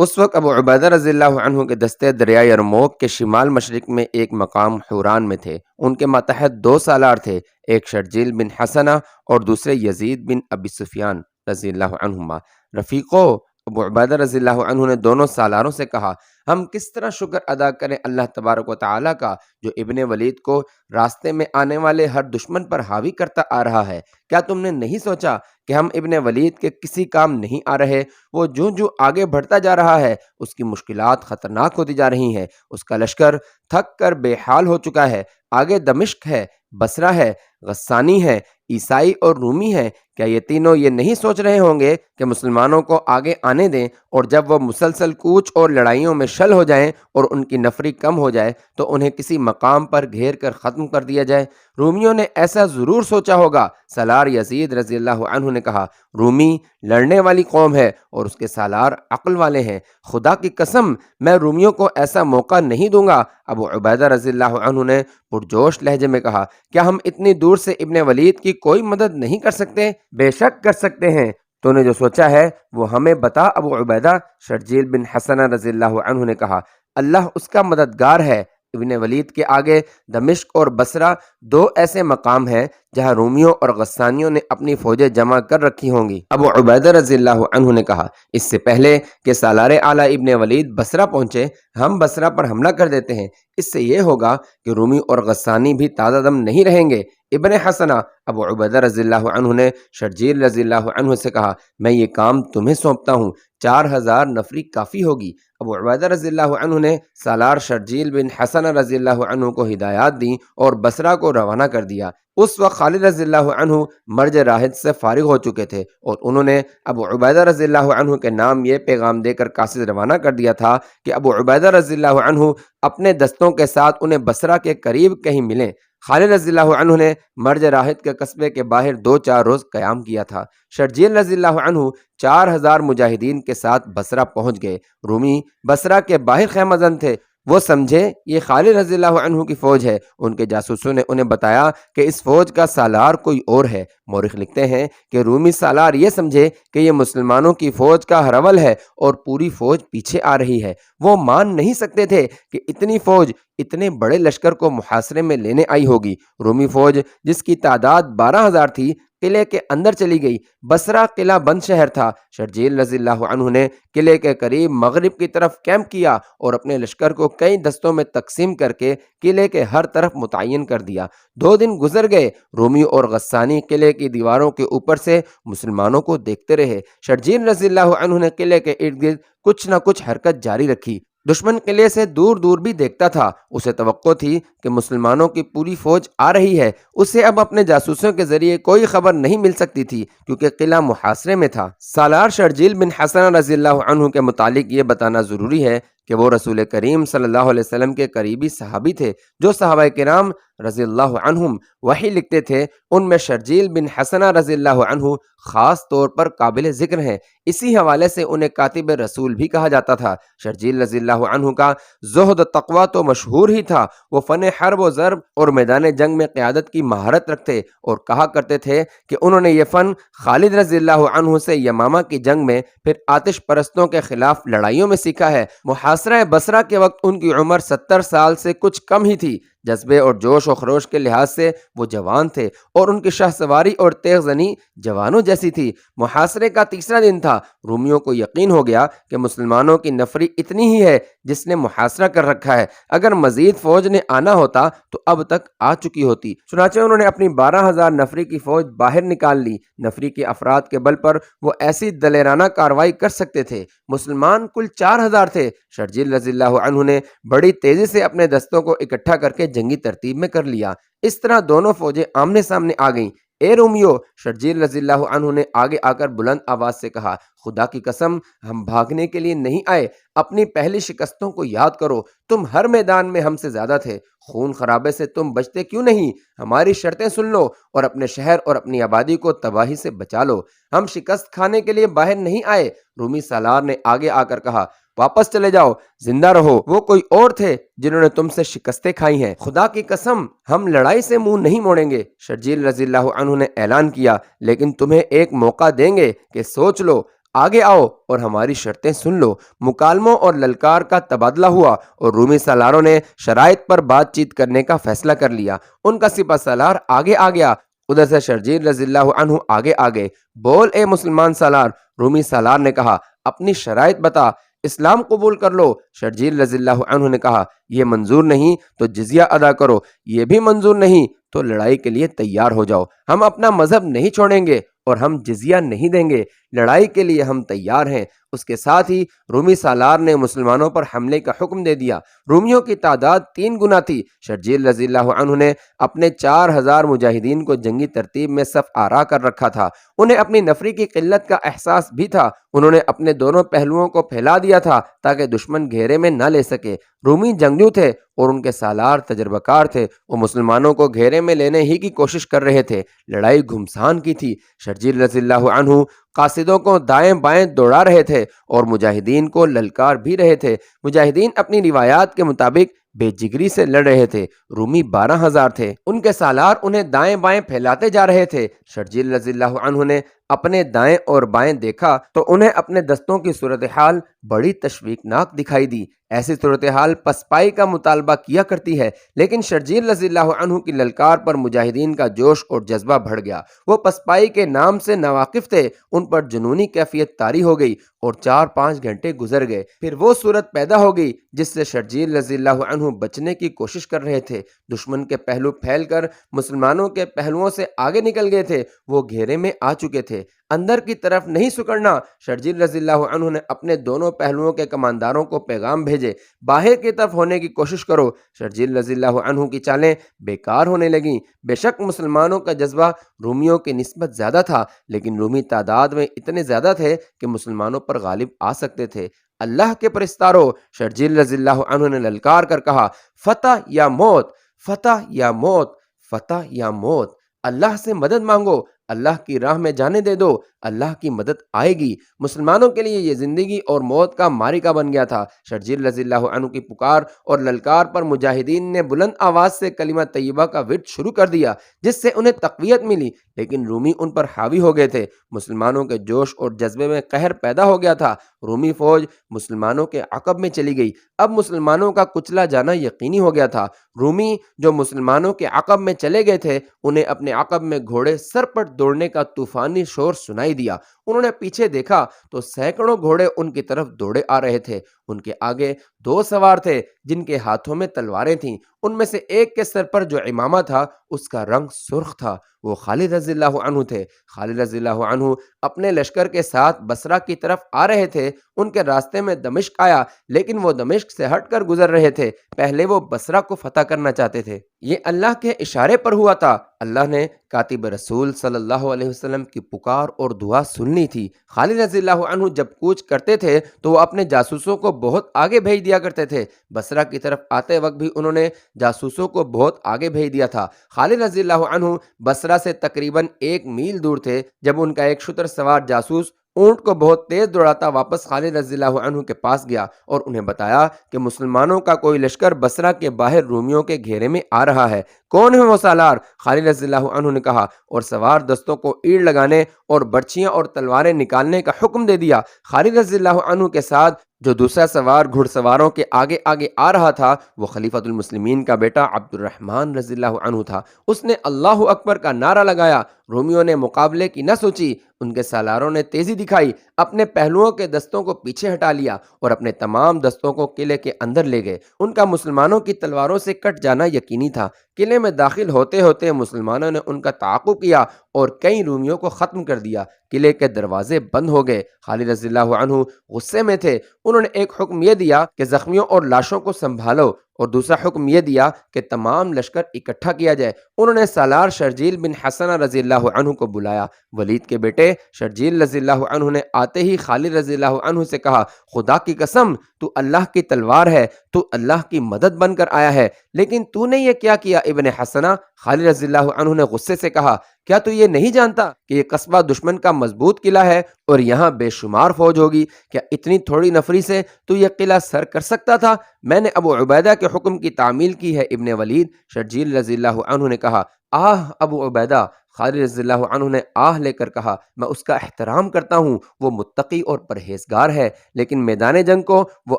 اس وقت ابو عبیدہ رضی اللہ عنہ کے دستے دریائے یرموک کے شمال مشرق میں ایک مقام حوران میں تھے۔ ان کے ماتحت 2 سالار تھے، ایک شرجیل بن حسنہ اور دوسرے یزید بن ابی سفیان رضی اللہ عنہما۔ رفیقو، ابو عبیدہ رضی اللہ عنہ نے دونوں سالاروں سے کہا، ہم کس طرح شکر ادا کریں اللہ تبارک و تعالیٰ کا جو ابن ولید کو راستے میں آنے والے ہر دشمن پر حاوی کرتا آ رہا ہے؟ کیا تم نے نہیں سوچا کہ ہم ابن ولید کے کسی کام نہیں آ رہے؟ وہ جو آگے بڑھتا جا رہا ہے اس کی مشکلات خطرناک ہوتی جا رہی ہیں، اس کا لشکر تھک کر بے حال ہو چکا ہے، آگے دمشق ہے، بصرہ ہے، غسانی ہے، عیسائی اور رومی ہے۔ کیا یہ تینوں یہ نہیں سوچ رہے ہوں گے کہ مسلمانوں کو آگے آنے دیں، اور جب وہ مسلسل کوچ اور لڑائیوں میں شل ہو جائیں اور ان کی نفری کم ہو جائے تو انہیں کسی مقام پر گھیر کر ختم کر دیا جائے؟ رومیوں نے ایسا ضرور سوچا ہوگا۔ سالار یزید رضی اللہ عنہ نے کہا، رومی لڑنے والی قوم ہے اور اس کے سالار عقل والے ہیں، خدا کی قسم میں رومیوں کو ایسا موقع نہیں دوں گا۔ ابو عبیدہ رضی اللہ عنہ نے پرجوش لہجے میں کہا، کیا ہم اتنی دور سے ابن ولید کی کوئی مدد نہیں کر سکتے؟ بے شک کر سکتے ہیں، تو نے جو سوچا ہے وہ ہمیں بتا ابو عبیدہ۔ شرجیل بن حسنہ رضی اللہ عنہ نے کہا، اللہ اس کا مددگار ہے۔ ابن ولید کے آگے دمشق اور بصرہ 2 ایسے مقام ہیں جہاں رومیوں اور غسانیوں نے اپنی فوجیں جمع کر رکھی ہوں گی۔ ابو عبیدہ رضی اللہ عنہ نے کہا، اس سے پہلے کہ سالار اعلیٰ ابن ولید بصرہ پہنچے، ہم بصرہ پر حملہ کر دیتے ہیں۔ اس سے یہ ہوگا کہ رومی اور غسانی بھی تازہ دم نہیں رہیں گے۔ ابن حسنہ، ابو عبیدہ رضی اللہ عنہ نے شرجیل رضی اللہ عنہ سے کہا، میں یہ کام تمہیں سونپتا ہوں، 4000 نفری کافی ہوگی۔ ابو عبیدہ رضی اللہ عنہ نے سالار شرجیل بن حسنہ رضی اللہ عنہ کو ہدایات دیں اور بصرہ کو روانہ کر دیا۔ اس وقت خالد رضی اللہ عنہ مرج راحت سے فارغ ہو چکے تھے اور انہوں نے ابو عبیدہ رضی اللہ عنہ کے نام یہ پیغام دے کر قاصد روانہ کر دیا تھا کہ ابو عبیدہ رضی اللہ عنہ اپنے دستوں کے ساتھ انہیں بصرہ کے قریب کہیں ملیں۔ خالد رضی اللہ عنہ نے مرج راحت کے قصبے کے باہر 2-4 روز قیام کیا تھا۔ شرجیل رضی اللہ عنہ 4000 مجاہدین کے ساتھ بصرہ پہنچ گئے۔ رومی بصرہ کے باہر خیمہ زن تھے، وہ سمجھے یہ خالد رضی اللہ عنہ کی فوج ہے۔ ان کے جاسوسوں نے انہیں بتایا کہ اس فوج کا سالار کوئی اور ہے۔ مورخ لکھتے ہیں کہ رومی سالار یہ سمجھے کہ یہ مسلمانوں کی فوج کا ہرول ہے اور پوری فوج پیچھے آ رہی ہے۔ وہ مان نہیں سکتے تھے کہ اتنی فوج اتنے بڑے لشکر کو محاصرے میں لینے آئی ہوگی۔ رومی فوج جس کی تعداد 12000 تھی قلعے کے اندر چلی گئی۔ بصرہ قلعہ بند شہر تھا۔ شرجیل رضی اللہ عنہ نے قلعے کے قریب مغرب کی طرف کیمپ کیا اور اپنے لشکر کو کئی دستوں میں تقسیم کر کے قلعے کے ہر طرف متعین کر دیا۔ 2 دن گزر گئے، رومی اور غسانی قلعے کی دیواروں کے اوپر سے مسلمانوں کو دیکھتے رہے۔ شرجیل رضی اللہ عنہ نے قلعے کے ارد گرد کچھ نہ کچھ حرکت جاری رکھی۔ دشمن قلعے سے دور دور بھی دیکھتا تھا، اسے توقع تھی کہ مسلمانوں کی پوری فوج آ رہی ہے۔ اسے اب اپنے جاسوسوں کے ذریعے کوئی خبر نہیں مل سکتی تھی کیونکہ قلعہ محاصرے میں تھا۔ سالار شرجیل بن حسنہ رضی اللہ عنہ کے متعلق یہ بتانا ضروری ہے کہ وہ رسول کریم صلی اللہ علیہ وسلم کے قریبی صحابی تھے۔ جو صحابہ کرام رضی اللہ عنہم وحی لکھتے تھے ان میں شرجیل بن حسنہ رضی اللہ عنہ خاص طور پر قابل ذکر ہیں۔ اسی حوالے سے انہیں کاتب رسول بھی کہا جاتا تھا۔ شرجیل رضی اللہ عنہ کا زہد و تقوی تو مشہور ہی تھا، وہ فن حرب و ضرب اور میدان جنگ میں قیادت کی مہارت رکھتے اور کہا کرتے تھے کہ انہوں نے یہ فن خالد رضی اللہ عنہ سے یمامہ کی جنگ میں، پھر آتش پرستوں کے خلاف لڑائیوں میں سیکھا ہے۔ محاصرہ بصرہ کے وقت ان کی عمر 70 سال سے کچھ کم ہی تھی۔ جذبے اور جوش و خروش کے لحاظ سے وہ جوان تھے اور ان کی شاہ سواری اور تیغ زنی جوانوں جیسی تھی۔ محاصرے کا 3 دن تھا۔ رومیوں کو یقین ہو گیا کہ مسلمانوں کی نفری اتنی ہی ہے جس نے محاصرہ کر رکھا ہے، اگر مزید فوج نے آنا ہوتا تو اب تک آ چکی ہوتی۔ چنانچہ انہوں نے اپنی 12000 نفری کی فوج باہر نکال لی۔ نفری کے افراد کے بل پر وہ ایسی دلیرانہ کارروائی کر سکتے تھے۔ مسلمان کل 4000 تھے۔ شرجیل رضی اللہ عنہ نے بڑی تیزی سے اپنے دستوں کو اکٹھا کر کے جنگی ترتیب میں کر لیا۔ اس طرح دونوں فوجیں آمنے سامنے آ گئیں۔ اے رومیو، شرجیل رضی اللہ عنہ نے آگے آ کر بلند آواز سے کہا، خدا کی قسم ہم بھاگنے کے لیے نہیں آئے، اپنی پہلی شکستوں کو یاد کرو، تم ہر میدان میں ہم سے زیادہ تھے، خون خرابے سے تم بچتے کیوں نہیں؟ ہماری شرطیں سن لو اور اپنے شہر اور اپنی آبادی کو تباہی سے بچا لو۔ ہم شکست کھانے کے لیے باہر نہیں آئے۔ رومی سالار نے آگے آ کر کہا، واپس چلے جاؤ، زندہ رہو، وہ کوئی اور تھے جنہوں نے تم سے شکستیں کھائی ہیں، خدا کی قسم ہم لڑائی سے منہ نہیں موڑیں گے۔ شرجیل رضی اللہ عنہ نے اعلان کیا، لیکن تمہیں ایک موقع دیں گے کہ سوچ لو، آگے آؤ اور ہماری شرطیں سن لو۔ مکالموں اور للکار کا تبادلہ ہوا اور رومی سالاروں نے شرائط پر بات چیت کرنے کا فیصلہ کر لیا۔ ان کا سپہ سالار آگے آ گیا، ادھر سے شرجیل رضی اللہ عنہ آگے آگے۔ بول اے مسلمان سالار، رومی سالار نے کہا، اپنی شرائط بتا، اسلام قبول کر لو۔ شرجیل رضی اللہ عنہ نے کہا، یہ منظور نہیں تو جزیہ ادا کرو، یہ بھی منظور نہیں تو لڑائی کے لیے تیار ہو جاؤ۔ ہم اپنا مذہب نہیں چھوڑیں گے اور ہم جزیہ نہیں دیں گے، لڑائی کے لیے ہم تیار ہیں۔ اس کے ساتھ ہی رومی سالار نے مسلمانوں پر حملے کا حکم دے دیا۔ رومیوں کی تعداد 3 گنا تھی۔ شرجیل رضی اللہ عنہ نے اپنے 4000 مجاہدین کو جنگی ترتیب میں صف آرا کر رکھا تھا۔ انہیں اپنی نفری کی قلت کا احساس بھی تھا۔ انہوں نے اپنے دونوں پہلوؤں کو پھیلا دیا تھا تاکہ دشمن گھیرے میں نہ لے سکے۔ رومی جنگجو تھے اور ان کے سالار تجربہ کار تھے، وہ مسلمانوں کو گھیرے میں لینے ہی کی کوشش کر رہے تھے۔ لڑائی گھمسان کی تھی۔ شرجیل رضی اللہ عنہ قاصدوں کو دائیں بائیں دوڑا رہے تھے اور مجاہدین کو للکار بھی رہے تھے۔ مجاہدین اپنی روایات کے مطابق بے جگری سے لڑ رہے تھے۔ رومی 12,000 تھے، ان کے سالار انہیں دائیں بائیں پھیلاتے جا رہے تھے۔ شرجیل رضی اللہ عنہ نے اپنے دائیں اور بائیں دیکھا تو انہیں اپنے دستوں کی صورتحال بڑی تشویقناک دکھائی دی۔ ایسی صورتحال پسپائی کا مطالبہ کیا کرتی ہے، لیکن شرجیل رضی اللہ عنہ کی للکار پر مجاہدین کا جوش اور جذبہ بڑھ گیا۔ وہ پسپائی کے نام سے ناواقف تھے، ان پر جنونی کیفیت طاری ہو گئی اور 4-5 گھنٹے گزر گئے۔ پھر وہ صورت پیدا ہو گئی جس سے شرجیل رضی اللہ عنہ بچنے کی کوشش کر رہے تھے۔ دشمن کے پہلو پھیل کر مسلمانوں کے پہلوؤں سے آگے نکل گئے تھے، وہ گھیرے میں آ چکے تھے۔ اندر کی طرف نہیں سکڑنا۔ شرجیل رضی اللہ عنہ نے اپنے دونوں پہلوؤں کے کمانداروں کو پیغام بھیجے، باہر کی طرف ہونے کی کوشش کرو۔ شرجیل رضی اللہ عنہ کی چالیں بیکار ہونے لگیں۔ بے شک مسلمانوں کا جذبہ رومیوں کی نسبت زیادہ تھا، لیکن رومی تعداد میں اتنے زیادہ تھے کہ مسلمانوں پر غالب آ سکتے تھے۔ اللہ کے پرستارو، شرجیل رضی اللہ عنہ نے للکار کر کہا، فتح یا موت، فتح یا موت، فتح یا موت۔ اللہ سے مدد مانگو، اللہ کی راہ میں جانے دے دو، اللہ کی مدد آئے گی۔ مسلمانوں کے لیے یہ زندگی اور موت کا معرکہ بن گیا تھا۔ شرجیل رضی اللہ عنہ کی پکار اور للکار پر مجاہدین نے بلند آواز سے کلمہ طیبہ کا ورد شروع کر دیا، جس سے انہیں تقویت ملی، لیکن رومی ان پر حاوی ہو گئے تھے۔ مسلمانوں کے جوش اور جذبے میں قہر پیدا ہو گیا تھا۔ رومی فوج مسلمانوں کے عقب میں چلی گئی۔ اب مسلمانوں کا کچلا جانا یقینی ہو گیا تھا۔ رومی جو مسلمانوں کے عقب میں چلے گئے تھے، انہیں اپنے عقب میں گھوڑے سر پٹ دوڑنے کا طوفانی شور سنائی دیا۔ انہوں نے پیچھے دیکھا تو سینکڑوں گھوڑے ان کی طرف دوڑے آ رہے تھے۔ ان کے آگے 2 سوار تھے جن کے ہاتھوں میں تلواریں تھیں۔ ان میں سے ایک کے سر پر جو عمامہ تھا اس کا رنگ سرخ تھا۔ وہ خالد رضی اللہ عنہ تھے۔ خالد رضی اللہ عنہ اپنے لشکر کے ساتھ بصرہ کی طرف آ رہے تھے۔ ان کے راستے میں دمشق آیا، لیکن وہ دمشق سے ہٹ کر گزر رہے تھے۔ پہلے وہ بصرہ کو فتح کرنا چاہتے تھے۔ یہ اللہ کے اشارے پر ہوا تھا۔ اللہ نے کاتب رسول صلی اللہ علیہ وسلم کی پکار اور دعا سن لی تھی۔ خالد رضی اللہ عنہ جب کوچ کرتے تھے تو وہ اپنے جاسوسوں کو بہت آگے بھیج دیا کرتے تھے۔ بصرہ کی طرف آتے وقت بھی انہوں نے جاسوسوں کو بہت آگے بھیج دیا تھا۔ خالد رضی اللہ عنہ بصرہ سے تقریباً 1 میل دور تھے جب ان کا ایک شتر سوار جاسوس اونٹ کو بہت تیز دوڑاتا واپس خالد رضی اللہ عنہ کے پاس گیا اور انہیں بتایا کہ مسلمانوں کا کوئی لشکر بصرہ کے باہر رومیوں کے گھیرے میں آ رہا ہے۔ کون ہے وہ سالار؟ خالد رضی اللہ عنہ نے کہا، اور سوار دستوں کو ایڑ لگانے اور برچیاں اور تلواریں نکالنے کا حکم دے دیا۔ خالد رضی اللہ عنہ کے ساتھ جو دوسرا سوار گھڑ سواروں کے آگے آگے آ رہا تھا وہ خلیفۃ المسلمین کا بیٹا عبد الرحمن رضی اللہ عنہ تھا۔ اس نے اللہ اکبر کا نعرہ لگایا۔ رومیوں نے مقابلے کی نہ سوچی۔ ان کے سالاروں نے تیزی دکھائی، اپنے پہلوؤں کے دستوں کو پیچھے ہٹا لیا اور اپنے تمام دستوں کو قلعے کے اندر لے گئے۔ ان کا مسلمانوں کی تلواروں سے کٹ جانا یقینی تھا۔ قلعے میں داخل ہوتے ہوتے مسلمانوں نے ان کا تعاقب کیا اور کئی رومیوں کو ختم کر دیا۔ قلعے کے دروازے بند ہو گئے۔ خالد رضی اللہ عنہ غصے میں تھے۔ انہوں نے ایک حکم یہ دیا کہ زخمیوں اور لاشوں کو سنبھالو اور دوسرا حکم یہ دیا کہ تمام لشکر اکٹھا کیا جائے۔ انہوں نے سالار شرجیل بن حسنہ رضی اللہ عنہ کو بلایا۔ ولید کے بیٹے شرجیل رضی اللہ عنہ نے آتے ہی خالد رضی اللہ عنہ سے کہا، خدا کی قسم، تو اللہ کی تلوار ہے، تو اللہ کی مدد بن کر آیا ہے، لیکن تو نے یہ کیا کیا ابن حسنہ؟ خالد رضی اللہ عنہ نے غصے سے کہا، کیا تو یہ نہیں جانتا کہ یہ قصبہ دشمن کا مضبوط قلعہ ہے اور یہاں بے شمار فوج ہوگی؟ کیا اتنی تھوڑی نفری سے تو یہ قلعہ سر کر سکتا تھا؟ میں نے ابو عبیدہ کے حکم کی تعمیل کی ہے ابن ولید۔ شرجیل رضی اللہ عنہ نے کہا، آہ ابو عبیدہ! خالد رضی اللہ عنہ نے آہ لے کر کہا، میں اس کا احترام کرتا ہوں، وہ متقی اور پرہیزگار ہے، لیکن میدان جنگ کو وہ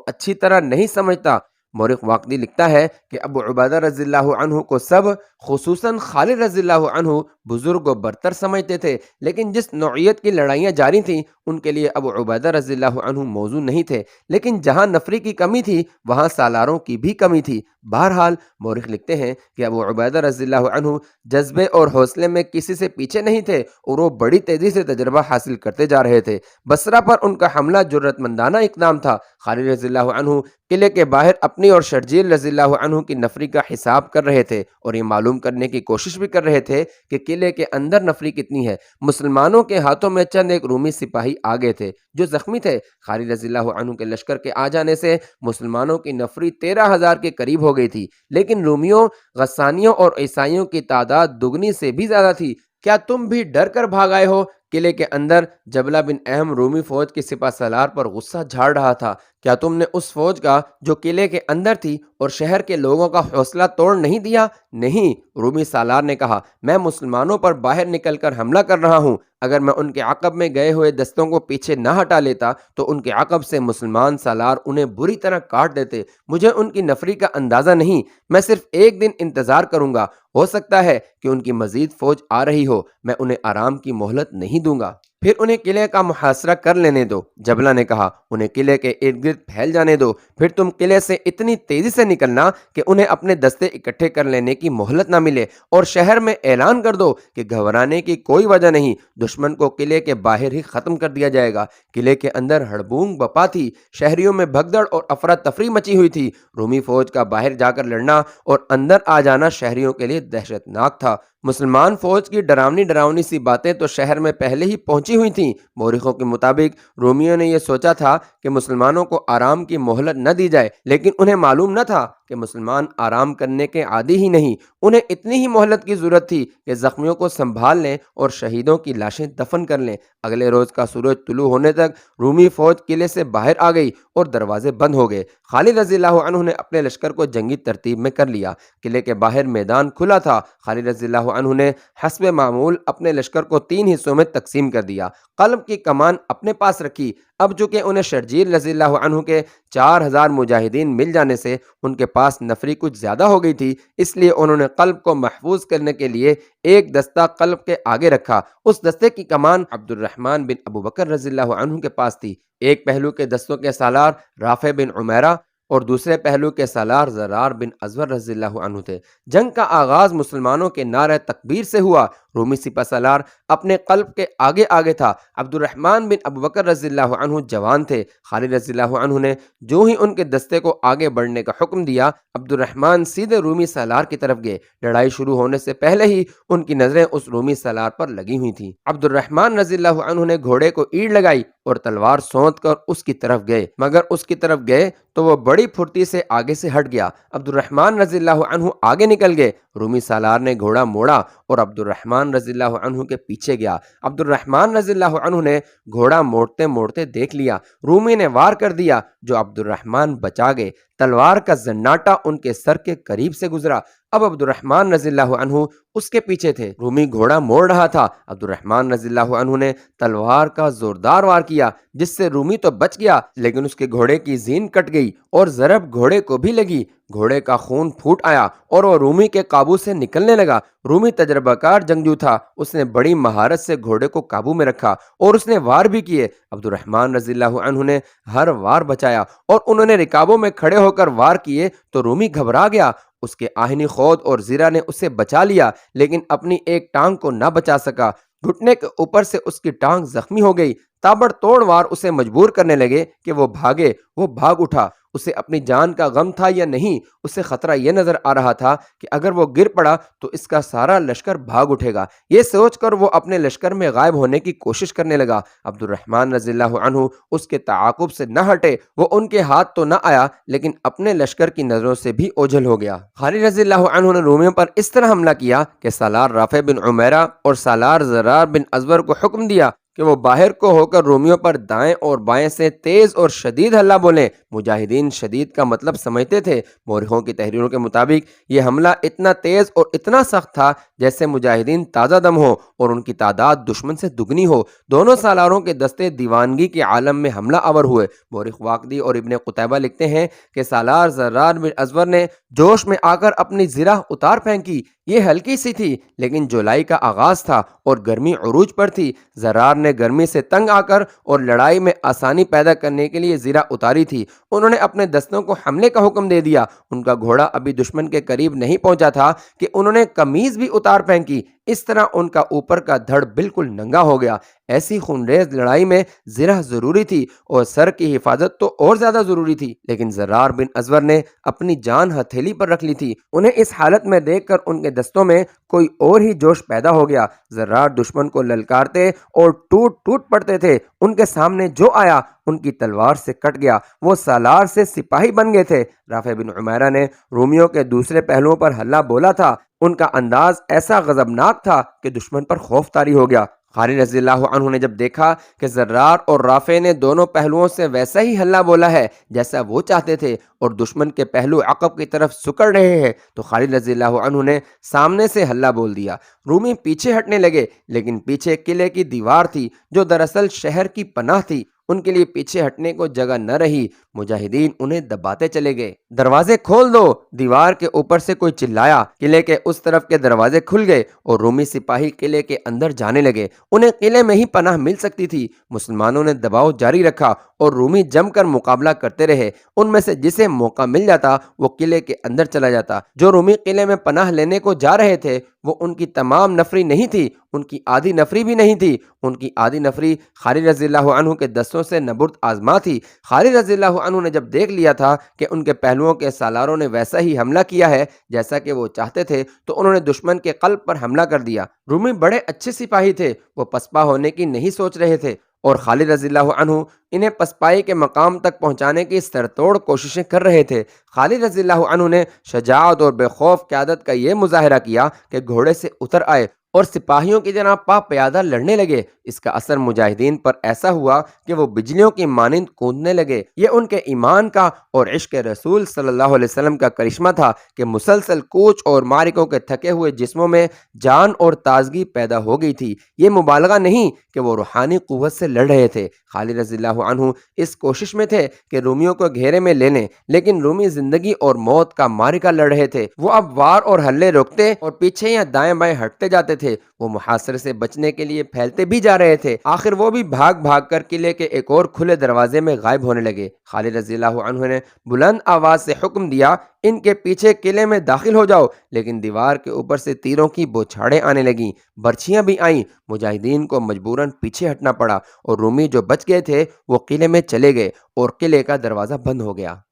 اچھی طرح نہیں سمجھتا۔ مورخ واقعی لکھتا ہے کہ ابو عبیدہ رضی اللہ عنہ کو سب، خصوصاً خالد رضی اللہ عنہ، بزرگ و برتر سمجھتے تھے، لیکن جس نوعیت کی لڑائیاں جاری تھیں ان کے لیے ابو عبیدہ رضی اللہ عنہ موضوع نہیں تھے، لیکن جہاں نفری کی کمی تھی وہاں سالاروں کی بھی کمی تھی۔ بہرحال مورخ لکھتے ہیں کہ ابو عبیدہ رضی اللہ عنہ جذبے اور حوصلے میں کسی سے پیچھے نہیں تھے اور وہ بڑی تیزی سے تجربہ حاصل کرتے جا رہے تھے۔ بصرہ پر ان کا حملہ جرأت مندانہ اقدام تھا۔ خالد رضی اللہ عنہ قلعے کے باہر اپنی اور شرجیل رضی اللہ عنہ کی نفری کا حساب کر رہے تھے اور یہ معلوم کرنے کی کوشش بھی کر رہے تھے کہ قلعے کے اندر نفری کتنی ہے۔ مسلمانوں کے ہاتھوں میں چند ایک رومی سپاہی آگے تھے جو زخمی تھے۔ خالد رضی اللہ عنہ کے لشکر کے آ جانے سے مسلمانوں کی نفری 13,000 کے قریب ہو گئی تھی، لیکن رومیوں، غسانیوں اور عیسائیوں کی تعداد دگنی سے بھی زیادہ تھی۔ کیا تم بھی ڈر کر بھاگ آئے ہو؟ قلعے کے اندر جبلہ بن اہم رومی فوج کے سپہ سالار پر غصہ جھاڑ رہا تھا۔ کیا تم نے اس فوج کا جو قلعے کے اندر تھی اور شہر کے لوگوں کا حوصلہ توڑ نہیں دیا؟ نہیں، رومی سالار نے کہا، میں مسلمانوں پر باہر نکل کر حملہ کر رہا ہوں۔ اگر میں ان کے عقب میں گئے ہوئے دستوں کو پیچھے نہ ہٹا لیتا تو ان کے عقب سے مسلمان سالار انہیں بری طرح کاٹ دیتے۔ مجھے ان کی نفری کا اندازہ نہیں، میں صرف ایک دن انتظار کروں گا، ہو سکتا ہے کہ ان کی مزید فوج آ رہی ہو، میں انہیں آرام کی مہلت نہیں دوں گا۔ پھر انہیں قلعے کا محاصرہ کر لینے دو۔ جبلہ نے کہا، انہیں قلعے کے ارد گرد پھیل جانے دو، پھر تم قلعے سے اتنی تیزی سے نکلنا کہ انہیں اپنے دستے اکٹھے کر لینے کی مہلت نہ ملے، اور شہر میں اعلان کر دو کہ گھبرانے کی کوئی وجہ نہیں، دشمن کو قلعے کے باہر ہی ختم کر دیا جائے گا۔ قلعے کے اندر ہڑبونگ بپا تھی، شہریوں میں بھگدڑ اور افراتفری مچی ہوئی تھی۔ رومی فوج کا باہر جا کر لڑنا اور اندر آ جانا شہریوں کے لیے دہشت ناک تھا۔ مسلمان فوج کی ڈراؤنی سی باتیں تو شہر میں پہلے ہی پہنچی ہوئی تھیں۔ مورخوں کے مطابق رومیوں نے یہ سوچا تھا کہ مسلمانوں کو آرام کی مہلت نہ دی جائے، لیکن انہیں معلوم نہ تھا کہ مسلمان آرام کرنے کے عادی ہی نہیں، انہیں اتنی ہی مہلت کی ضرورت تھی کہ زخمیوں کو سنبھال لیں اور شہیدوں کی لاشیں دفن کر لیں۔ اگلے روز کا سورج طلوع ہونے تک رومی فوج قلعے سے باہر آ گئی اور دروازے بند ہو گئے۔ خالد رضی اللہ عنہ نے اپنے لشکر کو جنگی ترتیب میں کر لیا۔ قلعے کے باہر میدان کھلا تھا۔ خالد رضی اللہ عنہ نے حسب معمول اپنے لشکر کو 3 حصوں میں تقسیم کر دیا۔ قلب کی کمان اپنے پاس رکھی۔ اب چونکہ انہیں شرجیل رضی اللہ عنہ کے 4,000 مجاہدین مل جانے سے ان کے پاس نفری کچھ زیادہ ہو گئی تھی، اس لیے انہوں نے قلب کو محفوظ کرنے کے لیے ایک دستہ قلب کے آگے رکھا۔ اس دستے کی کمان عبد الرحمن بن ابو بکر رضی اللہ عنہ کے پاس تھی۔ ایک پہلو کے دستوں کے سالار رافع بن عمیرہ اور دوسرے پہلو کے سالار زرار بن ازور رضی اللہ عنہ تھے۔ جنگ کا آغاز مسلمانوں کے نعرہ تکبیر سے ہوا۔ رومی سپہ سالار اپنے قلب کے آگے آگے تھا۔ عبد الرحمن بن ابو بکر رضی اللہ عنہ جوان تھے۔ خالد رضی اللہ عنہ نے جو ہی ان کے دستے کو آگے بڑھنے کا حکم دیا، عبد الرحمن سیدھے رومی سالار کی طرف گئے۔ لڑائی شروع ہونے سے پہلے ہی ان کی نظریں اس رومی سالار پر لگی ہوئی تھیں۔ عبد الرحمن رضی اللہ عنہ نے گھوڑے کو ایڑ لگائی اور تلوار سونت کر اس کی طرف گئے، مگر اس کی طرف گئے تو وہ بڑی پھرتی سے آگے سے ہٹ گیا۔ عبد الرحمن رضی اللہ عنہ آگے نکل گئے۔ رومی سالار نے گھوڑا موڑا اور عبد الرحمن رضی اللہ عنہ کے پیچھے گیا۔ عبد الرحمن رضی اللہ عنہ نے گھوڑا موڑتے موڑتے دیکھ لیا، رومی نے وار کر دیا جو عبد الرحمن بچا گئے۔ تلوار کا زناٹا ان کے سر کے قریب سے گزرا۔ اب عبد الرحمن رضی اللہ عنہ اس کے پیچھے تھے۔ رومی گھوڑا موڑ رہا تھا۔ عبد الرحمن رضی اللہ عنہ نے تلوار کا زوردار وار کیا جس سے رومی تو بچ گیا، لیکن اس کے گھوڑے کی زین کٹ گئی اور ضرب گھوڑے کو بھی لگی۔ گھوڑے کا خون پھوٹ آیا اور وہ رومی کے قابو سے نکلنے لگا۔ رومی تجربہ کار جنگجو تھا، اس نے بڑی مہارت سے گھوڑے کو قابو میں رکھا اور اس نے وار بھی کیے۔ عبد الرحمن رضی اللہ عنہ نے ہر وار بچایا اور انہوں نے رکابوں میں کھڑے ہو کر وار کیے تو رومی گھبرا گیا۔ اس کے آہنی خود اور زیرہ نے اسے بچا لیا، لیکن اپنی ایک ٹانگ کو نہ بچا سکا۔ گھٹنے کے اوپر سے اس کی ٹانگ زخمی ہو گئی۔ تابڑ توڑ وار اسے مجبور کرنے لگے کہ وہ بھاگے۔ وہ بھاگ اٹھا۔ اسے اپنی جان کا غم تھا یا نہیں، اسے خطرہ یہ نظر آ رہا تھا کہ اگر وہ گر پڑا تو اس کا سارا لشکر بھاگ اٹھے گا۔ یہ سوچ کر وہ اپنے لشکر میں غائب ہونے کی کوشش کرنے لگا۔ عبد الرحمن رضی اللہ عنہ اس کے تعاقب سے نہ ہٹے۔ وہ ان کے ہاتھ تو نہ آیا لیکن اپنے لشکر کی نظروں سے بھی اوجھل ہو گیا۔ خالد رضی اللہ عنہ نے رومیوں پر اس طرح حملہ کیا کہ سالار رافع بن عمیرہ اور سالار زرار بن ازور کو حکم دیا کہ کہ وہ باہر کو ہو کر رومیوں پر دائیں اور بائیں سے تیز اور شدید حملہ بولیں۔ مجاہدین شدید کا مطلب سمجھتے تھے۔ مورخوں کی تحریروں کے مطابق یہ حملہ اتنا تیز اور اتنا سخت تھا جیسے مجاہدین تازہ دم ہو اور ان کی تعداد دشمن سے دگنی ہو۔ دونوں سالاروں کے دستے دیوانگی کے عالم میں حملہ آور ہوئے۔ مورخ واقدی اور ابن قتیبہ لکھتے ہیں کہ سالار زرار بن ازور نے جوش میں آ کر اپنی زرہ اتار پھینکی۔ یہ ہلکی سی تھی لیکن جولائی کا آغاز تھا اور گرمی عروج پر تھی۔ زرار نے گرمی سے تنگ آ کر اور لڑائی میں آسانی پیدا کرنے کے لیے زرہ اتاری تھی۔ انہوں نے اپنے دستوں کو حملے کا حکم دے دیا۔ ان کا گھوڑا ابھی دشمن کے قریب نہیں پہنچا تھا کہ انہوں نے قمیض بھی اتار پھینکی۔ اس طرح ان کا اوپر کا دھڑ بالکل ننگا ہو گیا۔ ایسی خونریز لڑائی میں زرہ ضروری تھی اور سر کی حفاظت تو اور زیادہ ضروری تھی، لیکن زرار بن ازور نے اپنی جان ہتھیلی پر رکھ لی تھی۔ انہیں اس حالت میں دیکھ کر ان کے دستوں میں کوئی اور ہی جوش پیدا ہو گیا۔ زرار دشمن کو للکارتے اور ٹوٹ ٹوٹ پڑتے تھے۔ ان کے سامنے جو آیا ان کی تلوار سے کٹ گیا۔ وہ سالار سے سپاہی بن گئے تھے۔ رافع بن عمیرہ نے رومیوں کے دوسرے پہلوؤں پر حملہ بولا تھا۔ ان کا انداز ایسا غضبناک تھا کہ دشمن پر خوف طاری ہو گیا۔ خالد رضی اللہ عنہ نے جب دیکھا کہ زرار اور رافع نے دونوں پہلوؤں سے ویسا ہی حملہ بولا ہے جیسا وہ چاہتے تھے اور دشمن کے پہلو عقب کی طرف سکڑ رہے ہیں، تو خالد رضی اللہ عنہ نے سامنے سے حملہ بول دیا۔ رومی پیچھے ہٹنے لگے، لیکن پیچھے قلعے کی دیوار تھی جو دراصل شہر کی پناہ تھی۔ ان کے لیے پیچھے ہٹنے کو جگہ نہ رہی۔ مجاہدین انہیں دباتے چلے گئے۔ دروازے کھول دو، دیوار کے اوپر سے کوئی چلایا۔ قلعے کے اس طرف کے دروازے کھل گئے اور رومی سپاہی قلعے کے اندر جانے لگے۔ انہیں قلعے میں ہی پناہ مل سکتی تھی۔ مسلمانوں نے دباؤ جاری رکھا اور رومی جم کر مقابلہ کرتے رہے۔ ان میں سے جسے موقع مل جاتا وہ قلعے کے اندر چلا جاتا۔ جو رومی قلعے میں پناہ لینے کو جا رہے تھے وہ ان کی تمام نفری نہیں تھی، ان کی آدھی نفری بھی نہیں تھی۔ ان کی آدھی نفری خالد رضی اللہ عنہ کے دستوں سے نبرد آزما تھی۔ خالد رضی اللہ عنہ نے جب دیکھ لیا تھا کہ ان کے پہلوؤں کے سالاروں نے ویسا ہی حملہ کیا ہے جیسا کہ وہ چاہتے تھے، تو انہوں نے دشمن کے قلب پر حملہ کر دیا۔ رومی بڑے اچھے سپاہی تھے، وہ پسپا ہونے کی نہیں سوچ رہے تھے اور خالد رضی اللہ عنہ انہیں پسپائی کے مقام تک پہنچانے کی سرتوڑ کوششیں کر رہے تھے۔ خالد رضی اللہ عنہ نے شجاعت اور بے خوف قیادت کا یہ مظاہرہ کیا کہ گھوڑے سے اتر آئے اور سپاہیوں کی طرح پا پیادہ لڑنے لگے۔ اس کا اثر مجاہدین پر ایسا ہوا کہ وہ بجلیوں کی مانند کودنے لگے۔ یہ ان کے ایمان کا اور عشق رسول صلی اللہ علیہ وسلم کا کرشمہ تھا کہ مسلسل کوچ اور معرکوں کے تھکے ہوئے جسموں میں جان اور تازگی پیدا ہو گئی تھی۔ یہ مبالغہ نہیں کہ وہ روحانی قوت سے لڑ رہے تھے۔ خالد رضی اللہ عنہ اس کوشش میں تھے کہ رومیوں کو گھیرے میں لے لیں، لیکن رومی زندگی اور موت کا معرکہ لڑ رہے تھے۔ وہ اب وار اور حلے روکتے اور پیچھے یا دائیں بائیں ہٹتے جاتے تھے۔ وہ محاصرے سے بچنے کے لیے پھیلتے بھی جا رہے تھے۔ آخر وہ بھی بھاگ بھاگ کر قلعے کے ایک اور کھلے دروازے میں غائب ہونے لگے۔ خالد رضی اللہ عنہ نے بلند آواز سے حکم دیا، ان کے پیچھے قلعے میں داخل ہو جاؤ، لیکن دیوار کے اوپر سے تیروں کی بوچھاڑیں آنے لگیں، برچھیاں بھی آئیں۔ مجاہدین کو مجبوراً پیچھے ہٹنا پڑا اور رومی جو بچ گئے تھے وہ قلعے میں چلے گئے اور قلعے کا دروازہ بند ہو گیا۔